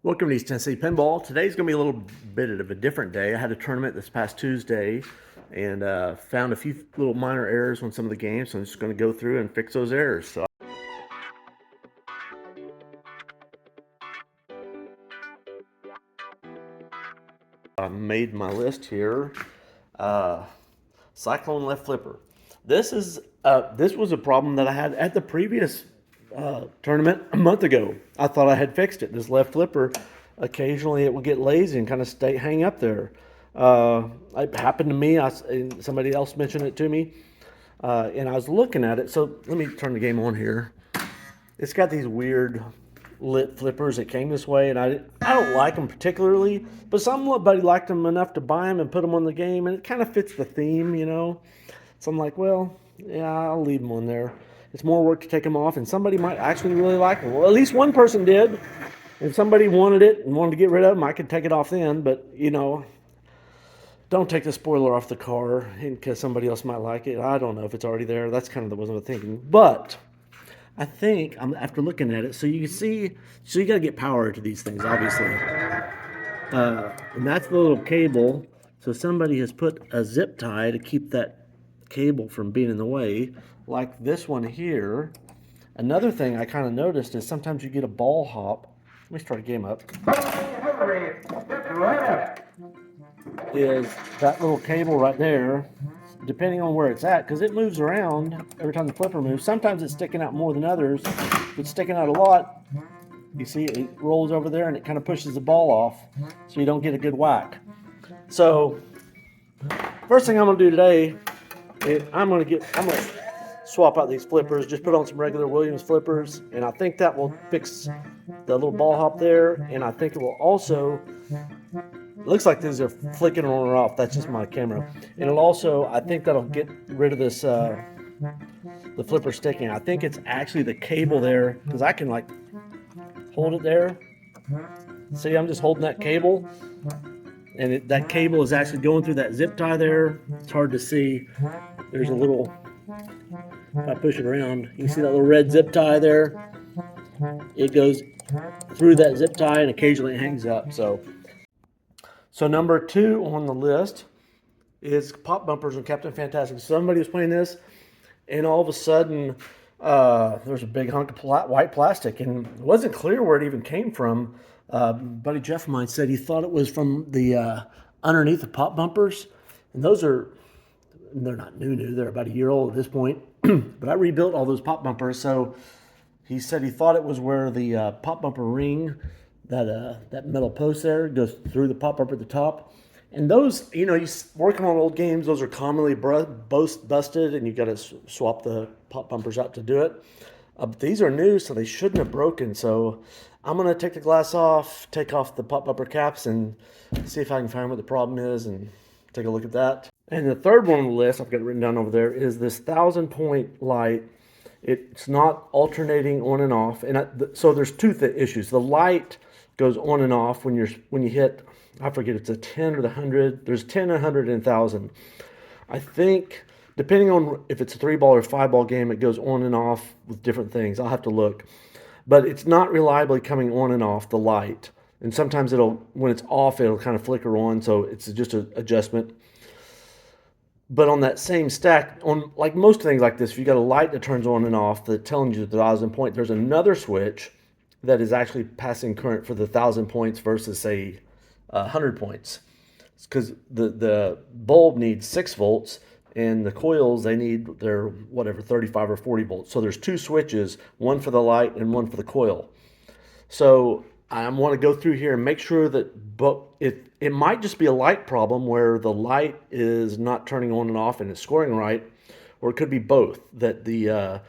Welcome to East Tennessee Pinball. Today's going to be a little bit of a different day. I had a tournament this past Tuesday and found a few little minor errors on some of the games, so I'm just going to go through and fix those errors. So I made my list here. Cyclone left flipper. This was a problem that I had at the previous tournament a month ago. I thought I had fixed it. This left flipper, occasionally it would get lazy and kind of hang up there. It happened to me. Somebody else mentioned it to me, and I was looking at it. So let me turn the game on here. It's got these weird lit flippers that came this way, and I don't like them particularly, but somebody liked them enough to buy them and put them on the game, and it kind of fits the theme, you know. So I'm like, well, yeah, I'll leave them on there. It's more work to take them off, and somebody might actually really like them. Well, at least one person did. If somebody wanted it and wanted to get rid of them, I could take it off then, but, you know, don't take the spoiler off the car because somebody else might like it. I don't know if it's already there. That's kind of what I was thinking. But I think, after looking at it, so you can see, so you got to get power to these things, obviously. And that's the little cable. So somebody has put a zip tie to keep that cable from being in the way, like this one here. Another thing I kind of noticed is sometimes you get a ball hop. Let me start a game up. Is that little cable right there, depending on where it's at, because it moves around every time the flipper moves. Sometimes it's sticking out more than others. If it's sticking out a lot, you see it rolls over there and it kind of pushes the ball off, so you don't get a good whack. So first thing I'm going to do today is I'm going to swap out these flippers, just put on some regular Williams flippers, and I think that will fix the little ball hop there, and I think it will also, it looks like these are flicking on or off. That's just my camera. And it'll also, I think that'll get rid of this, the flipper sticking. I think it's actually the cable there, because I can like hold it there. See, I'm just holding that cable, and that cable is actually going through that zip tie there. It's hard to see. There's a little, if I push it around, you can see that little red zip tie there. It goes through that zip tie and occasionally it hangs up. So number 2 on the list is pop bumpers on Captain Fantastic. Somebody was playing this, and all of a sudden there's a big hunk of white plastic, and it wasn't clear where it even came from. Buddy Jeff of mine said he thought it was from the underneath the pop bumpers, and they're not new. They're about a year old at this point. But I rebuilt all those pop bumpers, so he said he thought it was where the pop bumper ring, that metal post there, goes through the pop bumper at the top. And those, you know, you working on old games, those are commonly busted, and you got to swap the pop bumpers out to do it. But these are new, so they shouldn't have broken. So I'm going to take the glass off, take off the pop bumper caps, and see if I can find what the problem is and take a look at that. And the third one on the list, I've got it written down over there, is this 1,000-point light. It's not alternating on and off. And so there's two issues. The light goes on and off when you hit, I forget, it's a 10 or the 100. There's 10, 100, and 1,000. I think, depending on if it's a 3-ball or 5-ball game, it goes on and off with different things. I'll have to look. But it's not reliably coming on and off, the light. And sometimes when it's off, it'll kind of flicker on, so it's just an adjustment. But on that same stack, on like most things like this, if you got a light that turns on and off that tells you the 1,000 point, there's another switch that is actually passing current for the 1,000 points versus, say, 100 points. It's because the bulb needs 6 volts, and the coils, they need their, whatever, 35 or 40 volts. So there's 2 switches, one for the light and one for the coil. So I want to go through here and make sure that it might just be a light problem where the light is not turning on and off and it's scoring right, or it could be both, that the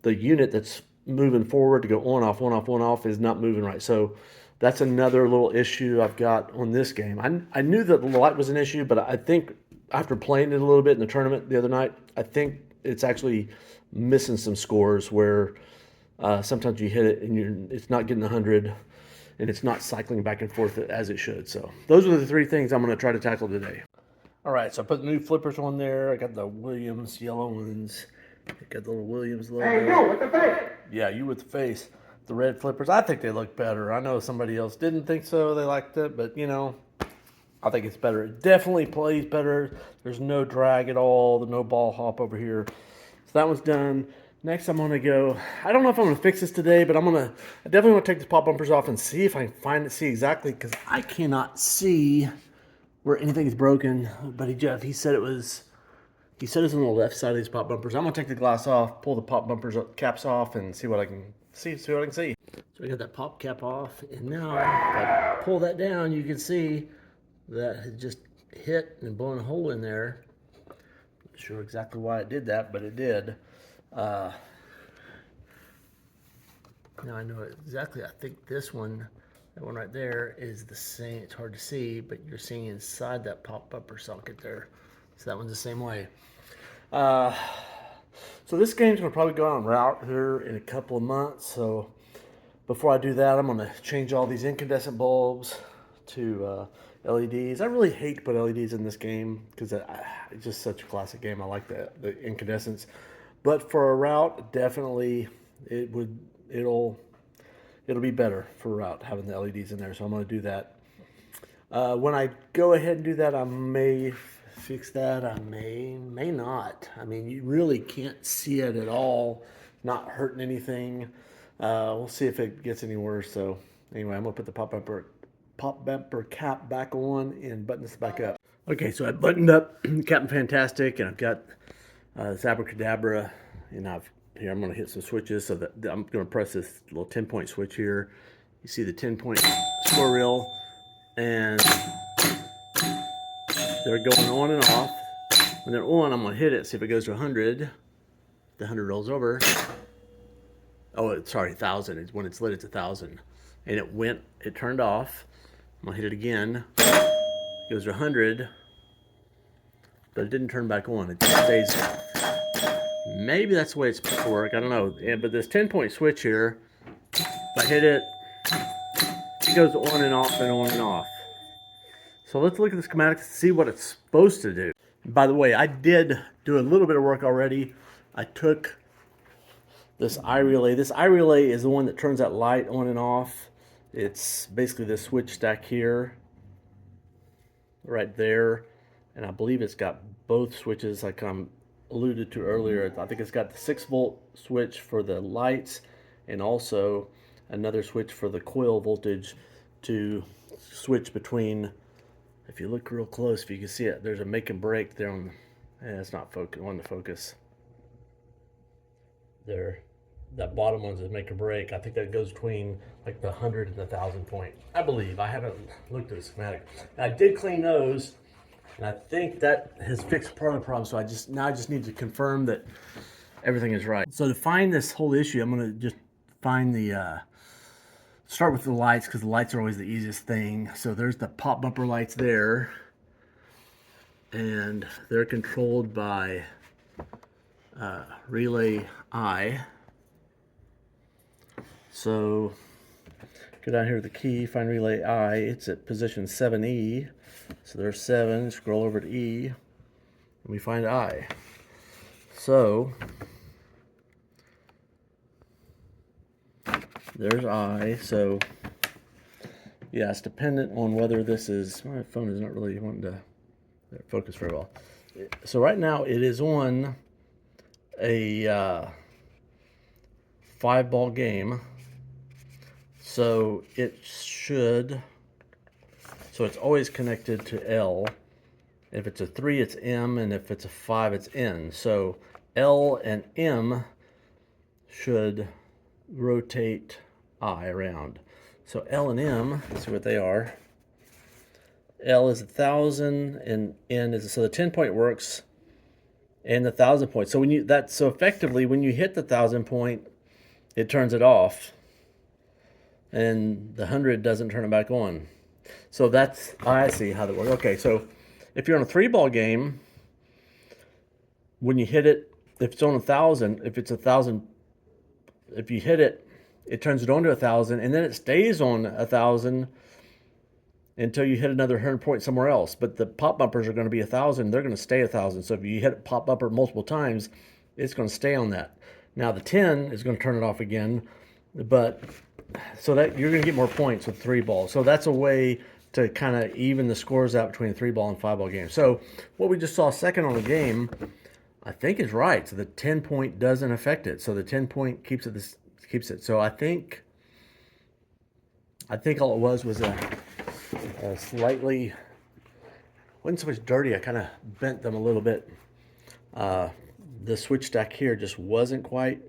unit that's moving forward to go on off is not moving right. So that's another little issue I've got on this game. I knew that the light was an issue, but I think after playing it a little bit in the tournament the other night, I think it's actually missing some scores where sometimes you hit it and it's not getting 100 and it's not cycling back and forth as it should. So those are the 3 things I'm going to try to tackle today. All right, so I put the new flippers on there. I got the Williams yellow ones. I got the little Williams logo. Hey, you with the face. Yeah, you with the face. the red flippers. I think they look better. I know somebody else didn't think so. They liked it, but you know, I think it's better. It definitely plays better. There's no drag at all. There's no ball hop over here. So that one's done. Next, I'm going to go, I don't know if I'm going to fix this today, but I definitely want to take the pop bumpers off and see if I can see exactly, because I cannot see where anything is broken. Buddy Jeff, he said it's on the left side of these pop bumpers. I'm going to take the glass off, pull the pop bumpers caps off, and see what I can see. So we got that pop cap off, and now if I pull that down, you can see that had just hit and blown a hole in there. Not sure exactly why it did that, but it did. Now I know exactly. I think this one, that one right there, is the same. It's hard to see, but you're seeing inside that pop bumper socket there. So that one's the same way. So this game's gonna probably go on route here in a couple of months. So before I do that, I'm gonna change all these incandescent bulbs to LEDs. I really hate to put LEDs in this game because it's just such a classic game. I like the incandescents, but for a route, definitely it'll be better for a route having the LEDs in there. So I'm going to do that. When I go ahead and do that, I may fix that. I may not. I mean, you really can't see it at all. Not hurting anything. We'll see if it gets any worse. So anyway, I'm going to put the pop bumper cap back on and button this back up. Okay, so I buttoned up Captain Fantastic, and I've got this abracadabra, and here I'm going to hit some switches. So that I'm going to press this little 10-point switch here. You see the 10-point score reel, and they're going on and off. When they're on, I'm going to hit it, see if it goes to 100. The 100 rolls over. Oh, sorry, 1,000. When it's lit, it's 1,000. And it turned off. I'm going to hit it again. It goes to 100. But it didn't turn back on. It just stays off. Maybe that's the way it's supposed to work. I don't know. Yeah, but this 10-point switch here, if I hit it, it goes on and off and on and off. So let's look at the schematics to see what it's supposed to do. By the way, I did do a little bit of work already. I took this eye relay. This eye relay is the one that turns that light on and off. It's basically this switch stack here, right there. And I believe it's got both switches like I alluded to earlier. I think it's got the 6-volt switch for the lights and also another switch for the coil voltage to switch between. If you look real close, if you can see it, there's a make and break there on. It's not on the focus. There, that bottom one's a make or break. I think that goes between like the 100 and the 1,000 point. I believe. I haven't looked at the schematic. And I did clean those. And I think that has fixed part of the problem. So I just need to confirm that everything is right. So to find this whole issue, I'm going to just find start with the lights, because the lights are always the easiest thing. So there's the pop bumper lights there. And they're controlled by relay I. So go down here to the key, find relay I. It's at position 7E. So there's 7, scroll over to E, and we find I. So there's I. So yeah, it's dependent on whether this is, my phone is not really wanting to focus very well. So right now it is on a 5-ball game. So it should. So it's always connected to L. If it's a 3, it's M, and if it's a 5, it's N. So L and M should rotate I around. So L and M, let's see what they are. L is 1,000 and N is, so the 10-point works and the 1,000 point. So so effectively when you hit the 1,000 point, it turns it off, and the 100 doesn't turn it back on. So that's, I see how that works. Okay, so if you're on a 3-ball game, when you hit it, if it's on 1,000, if it's 1,000, if you hit it, it turns it on to 1,000, and then it stays on 1,000 until you hit another 100 point somewhere else. But the pop bumpers are going to be 1,000. They're going to stay 1,000. So if you hit a pop bumper multiple times, it's going to stay on that. Now the 10 is going to turn it off again, but so that you're going to get more points with 3-ball. So that's a way to kind of even the scores out between a 3-ball and 5-ball game. So what we just saw second on the game, I think is right. So the 10-point doesn't affect it. So the 10-point keeps it. So I think all it was a slightly, wasn't so much dirty. I kind of bent them a little bit. The switch stack here just wasn't quite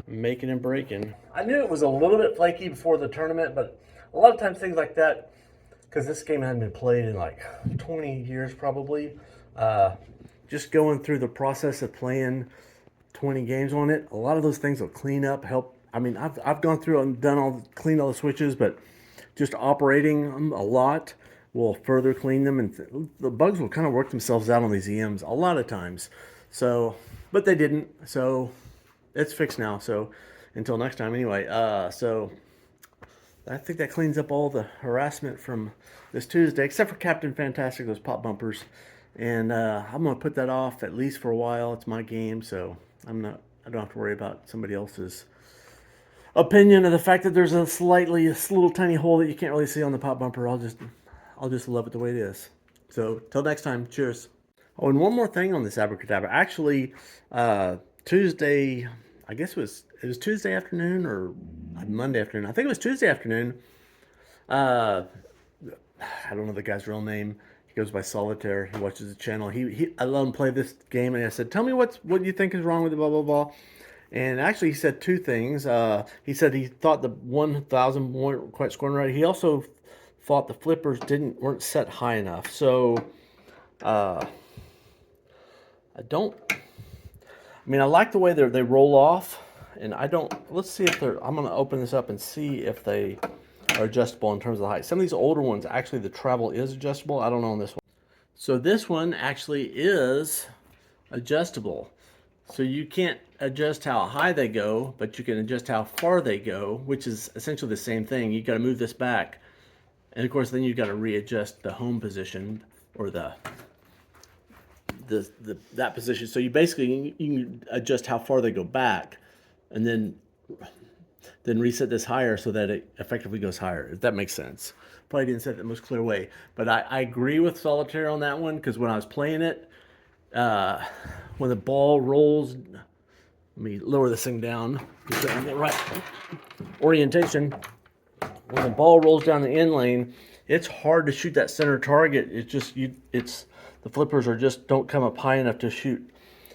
making and breaking. I knew it was a little bit flaky before the tournament, but a lot of times things like that, because this game hadn't been played in like 20 years probably, just going through the process of playing 20 games on it, a lot of those things will clean up, help. I mean, I've gone through and cleaned all the switches, but just operating them a lot will further clean them, and the bugs will kind of work themselves out on these EMs a lot of times. So, but they didn't, so it's fixed now. So until next time anyway, so I think that cleans up all the harassment from this Tuesday, except for Captain Fantastic, those pop bumpers. And I'm going to put that off at least for a while. It's my game, so I don't have to worry about somebody else's opinion of the fact that there's a little tiny hole that you can't really see on the pop bumper. I'll just love it the way it is. So till next time, cheers. Oh, and one more thing on this abracadabra. Actually, Tuesday, I guess it was Tuesday afternoon or Monday afternoon. I think it was Tuesday afternoon. I don't know the guy's real name. He goes by Solitaire. He watches the channel. I let him play this game, and I said, "Tell me what you think is wrong with the blah blah blah." And actually, he said two things. He said he thought the 1,000 weren't quite scoring right. He also thought the flippers weren't set high enough. So I like the way they roll off, and let's see if I'm going to open this up and see if they are adjustable in terms of the height. Some of these older ones, actually the travel is adjustable. I don't know on this one. So this one actually is adjustable. So you can't adjust how high they go, but you can adjust how far they go, which is essentially the same thing. You got to move this back. And of course, then you've got to readjust the home position or that position. So you can adjust how far they go back, and then reset this higher so that it effectively goes higher, if that makes sense. Probably didn't say it the most clear way, but I agree with Solitaire on that one, because when I was playing it, when the ball rolls, let me lower this thing down so I can get right orientation. When the ball rolls down the in lane, it's hard to shoot that center target. It's just the flippers don't come up high enough to shoot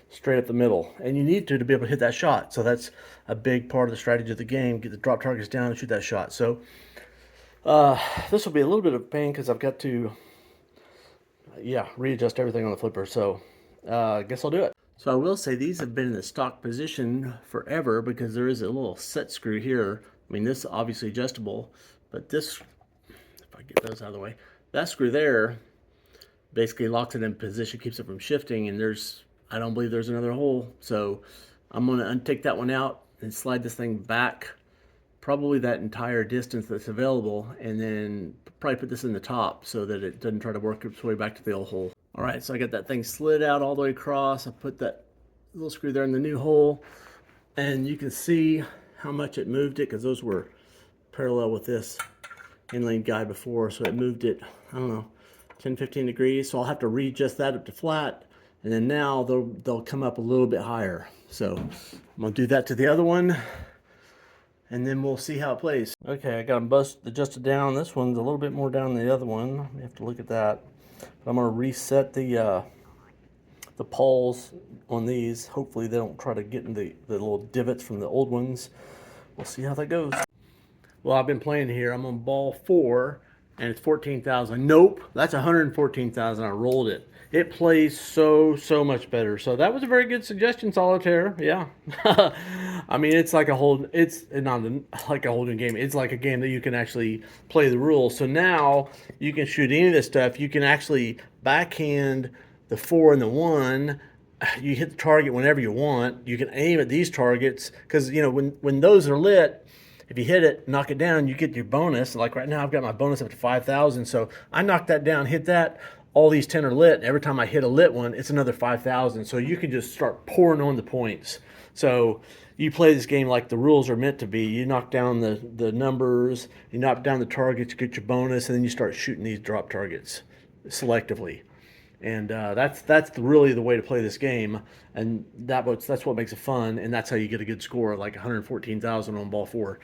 straight up the middle, and you need to be able to hit that shot. So that's a big part of the strategy of the game: get the drop targets down and shoot that shot. So this will be a little bit of pain because I've got to readjust everything on the flipper. So I guess I'll do it. So I will say these have been in the stock position forever, because there is a little set screw here. I mean, this is obviously adjustable, but this, if I get those out of the way, that screw there basically locks it in position, keeps it from shifting, and I don't believe there's another hole. So I'm going to untake that one out and slide this thing back probably that entire distance that's available, and then probably put this in the top so that it doesn't try to work its way back to the old hole. All right, so I got that thing slid out all the way across. I put that little screw there in the new hole, and you can see how much it moved it, because those were parallel with this inlane guide before, so it moved it, I don't know, 10-15 degrees. So I'll have to readjust that up to flat, and then now they'll come up a little bit higher. So I'm gonna do that to the other one, and then we'll see how it plays. Okay, I got them adjusted down. This one's a little bit more down than the other one. We have to look at that. But I'm gonna reset the pawls on these. Hopefully they don't try to get in the little divots from the old ones. We'll see how that goes. Well, I've been playing here. I'm on ball 4, and it's 14,000. Nope, that's 114,000. I rolled it. It plays so much better. So that was a very good suggestion, Solitaire. Yeah. I mean, it's not like a holding game. It's like a game that you can actually play the rules. So now you can shoot any of this stuff. You can actually backhand the 4 and the 1. You hit the target whenever you want. You can aim at these targets, because when those are lit, if you hit it, knock it down, you get your bonus. Like right now, I've got my bonus up to 5,000. So I knock that down, hit that. All these 10 are lit. Every time I hit a lit one, it's another 5,000. So you can just start pouring on the points. So you play this game like the rules are meant to be. You knock down the numbers, you knock down the targets, you get your bonus, and then you start shooting these drop targets selectively. And that's really the way to play this game, and that's what makes it fun, and that's how you get a good score, like 114,000 on ball 4.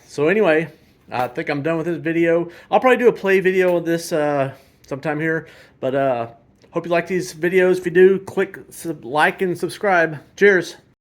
So anyway, I think I'm done with this video. I'll probably do a play video of this sometime here, but hope you like these videos. If you do, click like and subscribe. Cheers.